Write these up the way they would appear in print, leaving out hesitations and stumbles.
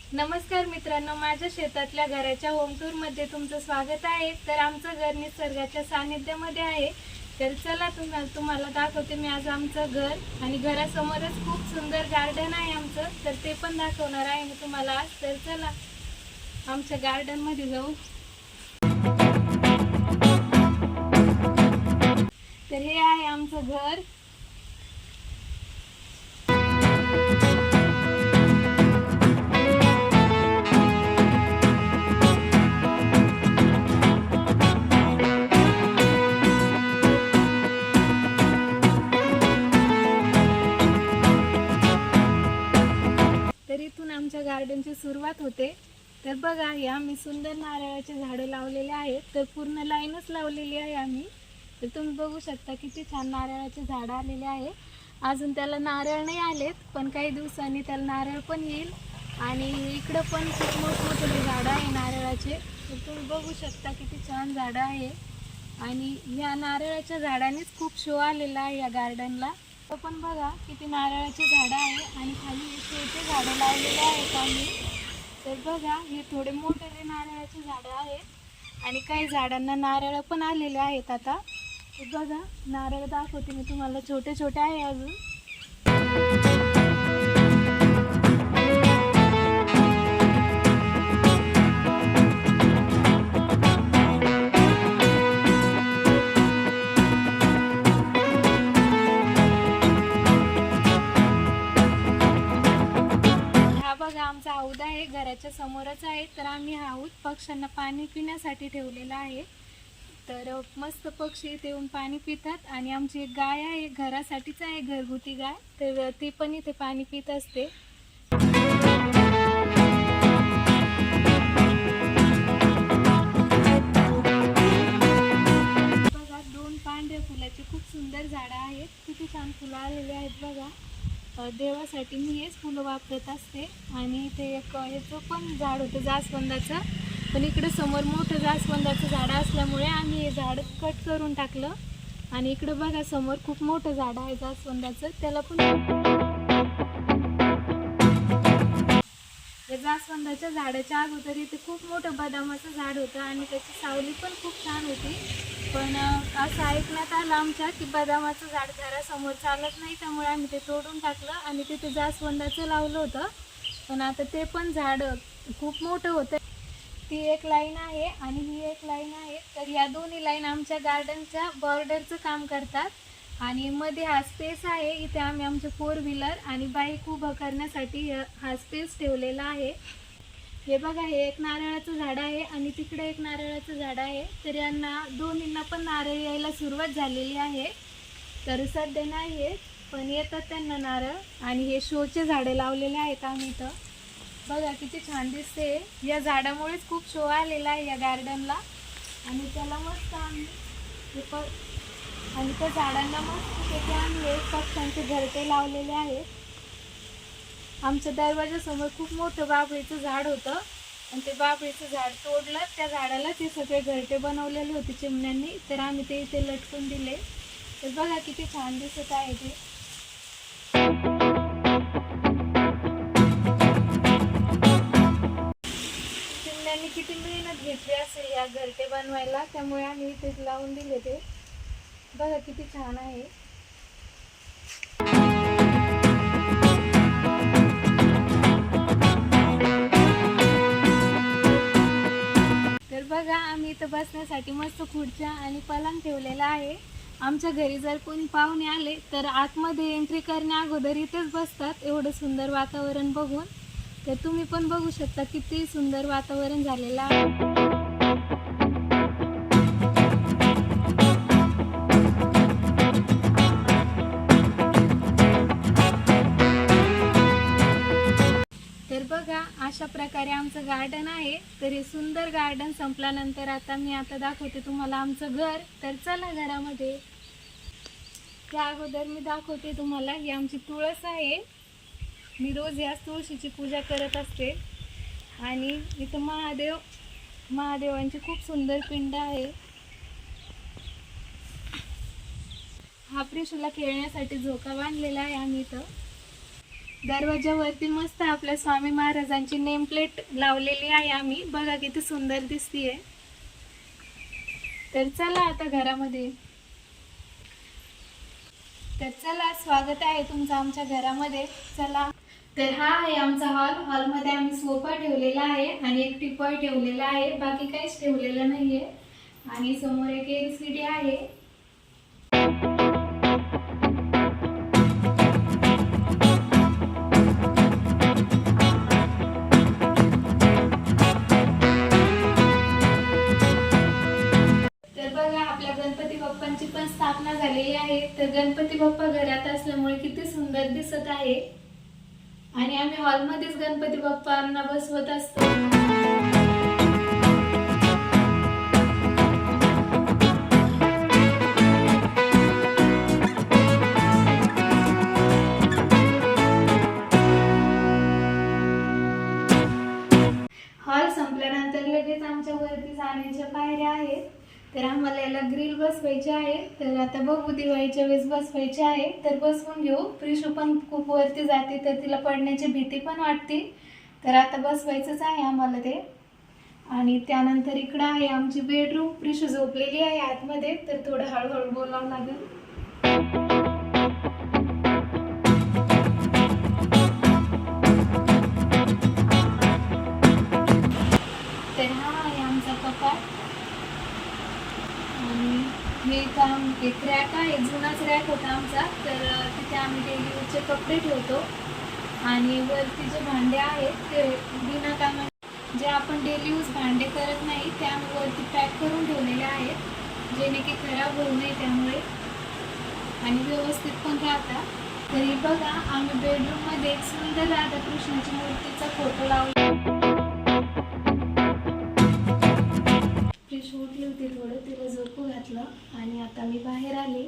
नमस्कार मित्रांनो, माझ्या शेतातल्या घराच्या होम टूर मध्ये तुमचं स्वागत आहे। तर आमचं घर निसर्गाच्या सानिध्यामध्ये आहे। तर चला तुम्हाला दाखवते मी आज आमचं घर, आणि घरासमोरच खूप सुंदर गार्डन आहे आमचं, तर ते पण दाखवणार आहे मी तुम्हाला आज। तर चला आमच्या गार्डन मध्ये जाऊ। तर हे आहे आमचं घर। तर इथून आमच्या गार्डनची सुरुवात होते। तर बघा, हे आम्ही सुंदर नारळाचे झाडं लावलेले आहेत। तर पूर्ण लाईनच लावलेली आहे आम्ही। तर तुम्ही बघू शकता किती छान नारळाचे झाडं आलेले आहे। अजून त्याला नारळ नाही आलेत, पण काही दिवसांनी त्याला नारळ पण येईल। आणि इकडं पण खूप मोठमोठे झाडं आहे नारळाचे। तर तुम्ही बघू शकता किती छान झाडं आहे। आणि या नारळाच्या झाडानेच खूप शो आलेला आहे या गार्डनला। पण बघा किती नारळाची झाडं आहे, आणि खाली छोटे झाडं लावलेले आहेत आम्ही। तर बघा, हे थोडे मोठे नारळाची झाडं आहेत, आणि काही झाडांना नारळ पण आलेले आहेत आता। तर बघा, नारळ दाखवते मी तुम्हाला, छोटे छोटे आहे अजून। हा बघा, आमचा हौद आहे, घराच्या समोरच आहे। तर आम्ही हा हौद पक्ष्यांना पाणी पिण्यासाठी ठेवलेला आहे। तर मस्त पक्षी इथे येऊन पाणी पितात। आणि आमची एक गाय आहे, घरासाठीच आहे, घरगुती गाय। तर ती पण इथे पाणी पित असते। बघा, दोन पांढऱ्या फुलाची खूप सुंदर झाडं आहेत, किती छान फुलं आलेले आहेत बघा। देवासाठी मी हेच फुलं वापरत असते। आणि ते एक ह्याचं पण झाड होतं जास्वंदाचं, पण इकडे समोर मोठं जास्वंदाचं झाड असल्यामुळे आम्ही हे झाड कट करून टाकलं। आणि इकडे बघा, समोर खूप मोठं झाड आहे जास्वंदाचं, त्याला पण या जास्वंदाच्या झाडाच्या अगोदर इथे खूप मोठं बदामाचं झाड होतं, आणि त्याची सावली पण खूप छान होती। पण असं ऐकण्यात आलं आमच्या की बदामाचं झाड घरासमोर चालत नाही, त्यामुळे आम्ही ते तोडून टाकलं आणि तिथे जास्वंदाचं लावलं होतं। पण आता ते पण झाड खूप मोठं होतं। ती एक लाईन आहे आणि ही एक लाईन आहे। तर या दोन्ही लाईन आमच्या गार्डनच्या बॉर्डरचं काम करतात। आणि मध्ये हा स्पेस आहे, इथे आम्ही आमचे 4 व्हीलर आणि बाईक उभं करण्यासाठी हा स्पेस ठेवलेला आहे। हे बघा, हे एक नारळाचं झाड आहे, आणि तिकडे एक नारळाचं झाड आहे। तर यांना दोन्हींना पण नारळ यायला सुरुवात झालेली आहे। तर सध्या नाही येत, पण येतात त्यांना नारळ। आणि हे शोचे झाडे लावलेले आहेत आम्ही इथं। बघा किती छान दिसते। या झाडामुळेच खूप शो आलेला आहे या गार्डनला। आणि त्याला मस्त आम्ही आणि त्या झाडांना मस्त तिथे आम्ही पक्ष्यांचे घरटे लावलेले आहेत। आमच्या दरवाजासमोर खूप मोठं बाभळीचं झाड होतं, आणि ते बाभळीचं झाड तोडलं, त्या झाडाला ते सगळे घरटे बनवलेले होते चिमण्यांनी। तर आम्ही ते इथे लटकून दिले। तर बघा किती छान दिसत आहे ते। चिमण्यांनी किती मेहनत घेतली असेल या घरटे बनवायला, त्यामुळे आम्ही इथे लावून दिले ते। बघा किती छान आहे। तर बघा, आम्ही इथं बसण्यासाठी मस्त खुर्च्या आणि पलंग ठेवलेला आहे। आमच्या घरी जर कोणी पाहुणे आले तर आतमध्ये एंट्री करण्या अगोदर इथेच बसतात, एवढं सुंदर वातावरण बघून। तर तुम्ही पण बघू शकता किती सुंदर वातावरण झालेलं आहे। तर बघा, अशा प्रकारे आमचं गार्डन आहे। तर हे सुंदर गार्डन संपल्यानंतर आता मी दाखवते तुम्हाला आमचं घर। तर चला घरामध्ये। त्या अगोदर मी दाखवते तुम्हाला, ही आमची तुळस आहे। मी रोज याच तुळशीची पूजा करत असते। आणि इथं महादेवांची खूप सुंदर पिंड आहे। हा प्रिशूला खेळण्यासाठी झोका बांधलेला आहे आम्ही इथं। दरवाजावरती मस्त आपल्या स्वामी महाराजांची नेम प्लेट लावलेली आहे आम्ही, बघा किती सुंदर दिसतीये. तर चला आता घरामध्ये. तर चला, स्वागत आहे तुमचं आमच्या घरामध्ये. चला, तर हा आहे आमचा हॉलमध्ये आम्ही सोफा ठेवलेला आहे आणि एक टीपॉय ठेवलेला आहे, बाकी काहीच ठेवलेलं नाहीये. आणि समोर एक एलसीडी आहे. तर बघा, आपल्या गणपती बाप्पांची पण स्थापना झालेली आहे. तर गणपती बाप्पा घरात असल्यामुळे किती सुंदर दिसत आहे. आणि आम्ही हॉलमध्येच गणपती बाप्पांना बसवत असतो. हॉल संपल्यानंतर लगेच आमच्या वरती जाण्याच्या पायऱ्या आहेत. तर आम्हाला याला ग्रिल बसवायचे आहे. तर आता बघू, दिवाळीच्या वेळेस बसवायचे आहे. तर बसवून घेऊ. प्रिशू पण खूप वरती जाते तर तिला पडण्याची भीती पण वाटते. तर आता बसवायचंच आहे आम्हाला ते. आणि त्यानंतर इकडं आहे आमची बेडरूम. प्रिशू झोपलेली आहे आतमध्ये, तर थोडं हळूहळू बोलावं लागेल. तर हा आहे आमचा कपाट. आणि हे काम एक रॅक आहे, जुनाच रॅक होता आमचा. तर तिथे आम्ही डेली यूजचे कपडे ठेवतो. आणि वरती जे भांडे आहेत ते बिना कामा, जे आपण डेली यूज भांडे करत नाही ते आम्ही वरती पॅक करून ठेवलेले आहेत, जेणे की खराब होऊ नये त्यामुळे, आणि व्यवस्थित पण राहतात. तरी बघा, आम्ही बेडरूममध्ये एक सुंदर राधाकृष्णाची मूर्तीचा फोटो लावला. उठली होती, थोडं तिला झोपू घातलं आणि आता मी बाहेर आले.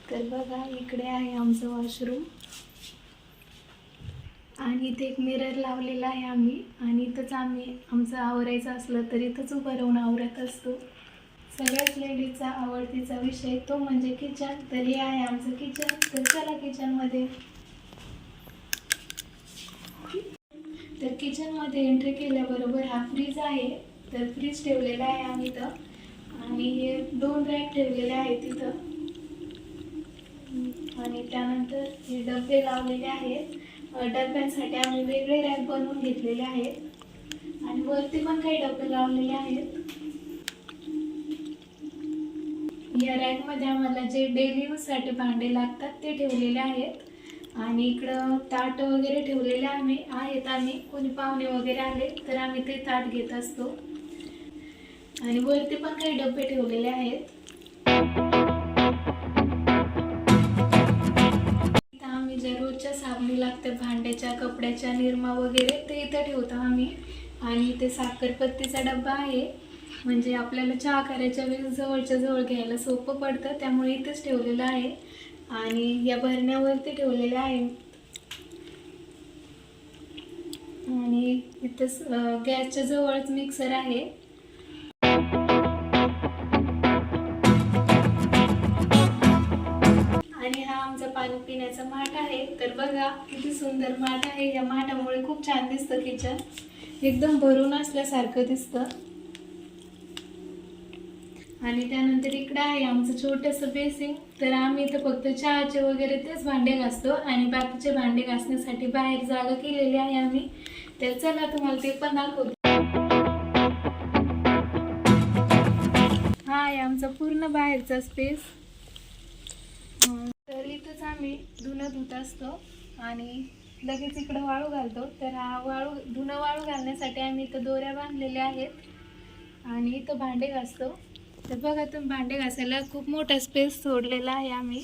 तर बघा, इकडे आहे आमचं वॉशरूम. आणि इथे एक मिरर लावलेला आहे आम्ही. आणि इथंच आम्ही आमचं आवरायचं असलं तर इथंच उभं राहून आवरत असतो. सगळ्याच लेडीजचा आवडतीचा विषय तो म्हणजे किचन. तर हे आहे आमचं किचन. तर चला किचनमध्ये. तर किचनमध्ये एंट्री केल्याबरोबर हा फ्रीज आहे. तर फ्रीज ठेवलेला आहे आम्ही इथं. आणि हे 2 रॅक ठेवलेले आहेत तिथं. आणि त्यानंतर हे डबे लावलेले आहेत. डब्यांसाठी आम्ही वेगळे रॅक बनवून घेतलेले आहेत. आणि वरती पण काही डबे लावलेले आहेत. या रॅकमध्ये आम्हाला जे डेली यूजसाठी भांडे लागतात ते ठेवलेले आहेत. आणि इकडं ताट वगैरे ठेवलेले आम्ही कोणी पाहुणे वगैरे आले तर आम्ही ते ताट घेत असतो. आणि वरती पण काही डबे ठेवलेले आहेत. इथं आम्ही ज्या रोजच्या साबणी लागतात भांड्याच्या, कपड्याच्या, निरमा वगैरे ते इथं ठेवतो आम्ही. आणि इथे साखरपत्तीचा डब्बा आहे, म्हणजे आपल्याला चहा करायच्या वेळेस जवळच्या जवळ घ्यायला सोपं पडतं, त्यामुळे इथंच ठेवलेलं आहे. आणि या भरण्यावरती ठेवलेल्या आहे. आणि इथं गॅसच्या जवळच मिक्सर आहे. आणि हा आमचा पाणी पिण्याचा माठ आहे. तर बघा किती सुंदर माठ आहे. या माठामुळे खूप छान दिसतं किचन, एकदम भरून असल्यासारखं दिसतं. आणि त्यानंतर इकडं आहे आमचं छोटंसं बेसिंग. तर आम्ही इथं फक्त चहाचे वगैरे तेच भांडे घासतो आणि बाकीचे भांडे घासण्यासाठी बाहेर जागा केलेली आहे आम्ही. तर चला तुम्हाला ते पण दाखवतो. हा आहे आमचा पूर्ण बाहेरचा स्पेस. तर इथंच आम्ही धुणं धुत असतो आणि लगेच इकडं वाळू घालतो. तर हा धुणं वाळू घालण्यासाठी आम्ही इथं दोऱ्या बांधलेल्या आहेत आणि इथं भांडे घासतो. तर बघा, तुम्ही भांडे घासायला खूप मोठा स्पेस सोडलेला आहे आम्ही.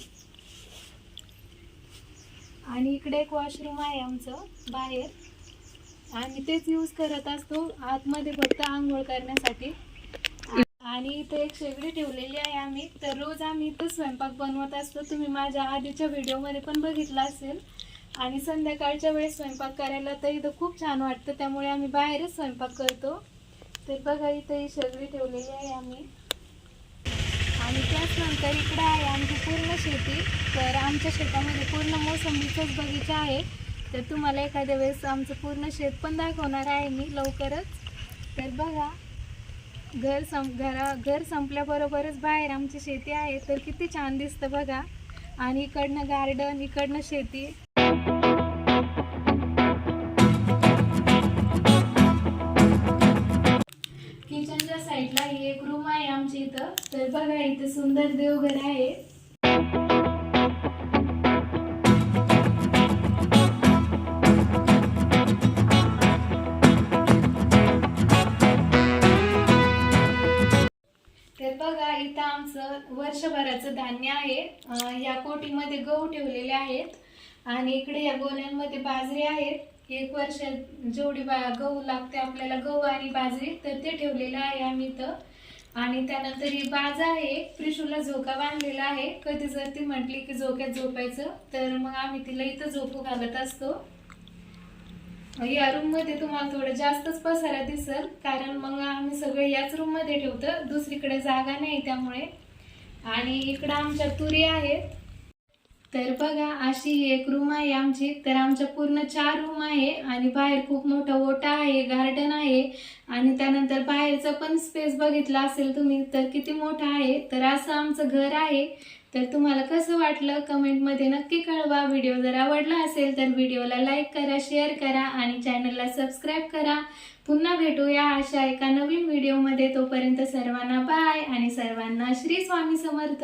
आणि इकडे एक वॉशरूम आहे आमचं बाहेर, आम्ही तेच यूज करत असतो आतमध्ये फक्त आंघोळ करण्यासाठी. आणि इथे एक शेगडी ठेवलेली आहे आम्ही. तर रोज आम्ही इथं स्वयंपाक बनवत असतो, तुम्ही माझ्या आधीच्या व्हिडिओमध्ये पण बघितलं असेल. आणि संध्याकाळच्या वेळेस स्वयंपाक करायला तर इथं खूप छान वाटतं, त्यामुळे आम्ही बाहेरच स्वयंपाक करतो. तर बघा, इथं ही शेगडी ठेवलेली आहे आम्ही. आणि त्याचनंतर इकडे आहे आमची पूर्ण शेती. तर आमच्या शेतामध्ये पूर्ण मोसंबीचाच बगीचा आहे. तर तुम्हाला एखाद्या वेळेस आमचं पूर्ण शेत पण दाखवणार आहे मी लवकरच. तर बघा, घर संपल्याबरोबरच बाहेर आमची शेती आहे, तर किती छान दिसतं बघा. आणि इकडनं गार्डन, इकडनं शेती. किचनच्या साईडला ही एक रूम आहे आमची इथं. तर बघा, इथे सुंदर देवघर आहे. तर बघा, इथं आमचं वर्षभराचं धान्य आहे. या कोटीमध्ये गहू ठेवलेले आहेत आणि इकडे या गोण्यांमध्ये बाजरी आहेत. 1 वर्ष जेवढी गहू लागते आपल्याला, गहू आणि बाजरी, तर ते ठेवलेलं आहे आम्ही इथं. आणि त्यानंतर ही बाज आहे, प्रिशूला झोका बांधलेला आहे. कधी जर ती म्हटली की झोक्यात झोपायचं, तर मग आम्ही तिला इथं झोपू घालत असतो. या रूम मध्ये तुम्हाला थोडं जास्तच पसारा दिसल, कारण मग आम्ही सगळं याच रूम मध्ये ठेवतो, दुसरीकडे जागा नाही त्यामुळे. आणि इकडं आमच्या तुरी आहेत. तर बघा, अशी एक रूम आहे आमची. तर आमच्या पूर्ण 4 रूम आहे आणि बाहेर खूप मोठा ओटा आहे, गार्डन आहे. आणि त्यानंतर बाहेरचा पण स्पेस बघितला असेल तुम्ही, तर किती मोठा आहे. तर असं आमचं घर आहे. तर तुम्हाला कसं वाटलं कमेंटमध्ये नक्की कळवा. व्हिडिओ जर आवडला असेल तर व्हिडिओला लाईक करा, शेअर करा आणि चॅनलला सबस्क्राईब करा. पुन्हा भेटूया अशा एका नवीन व्हिडिओमध्ये. तोपर्यंत सर्वांना बाय आणि सर्वांना श्री स्वामी समर्थ.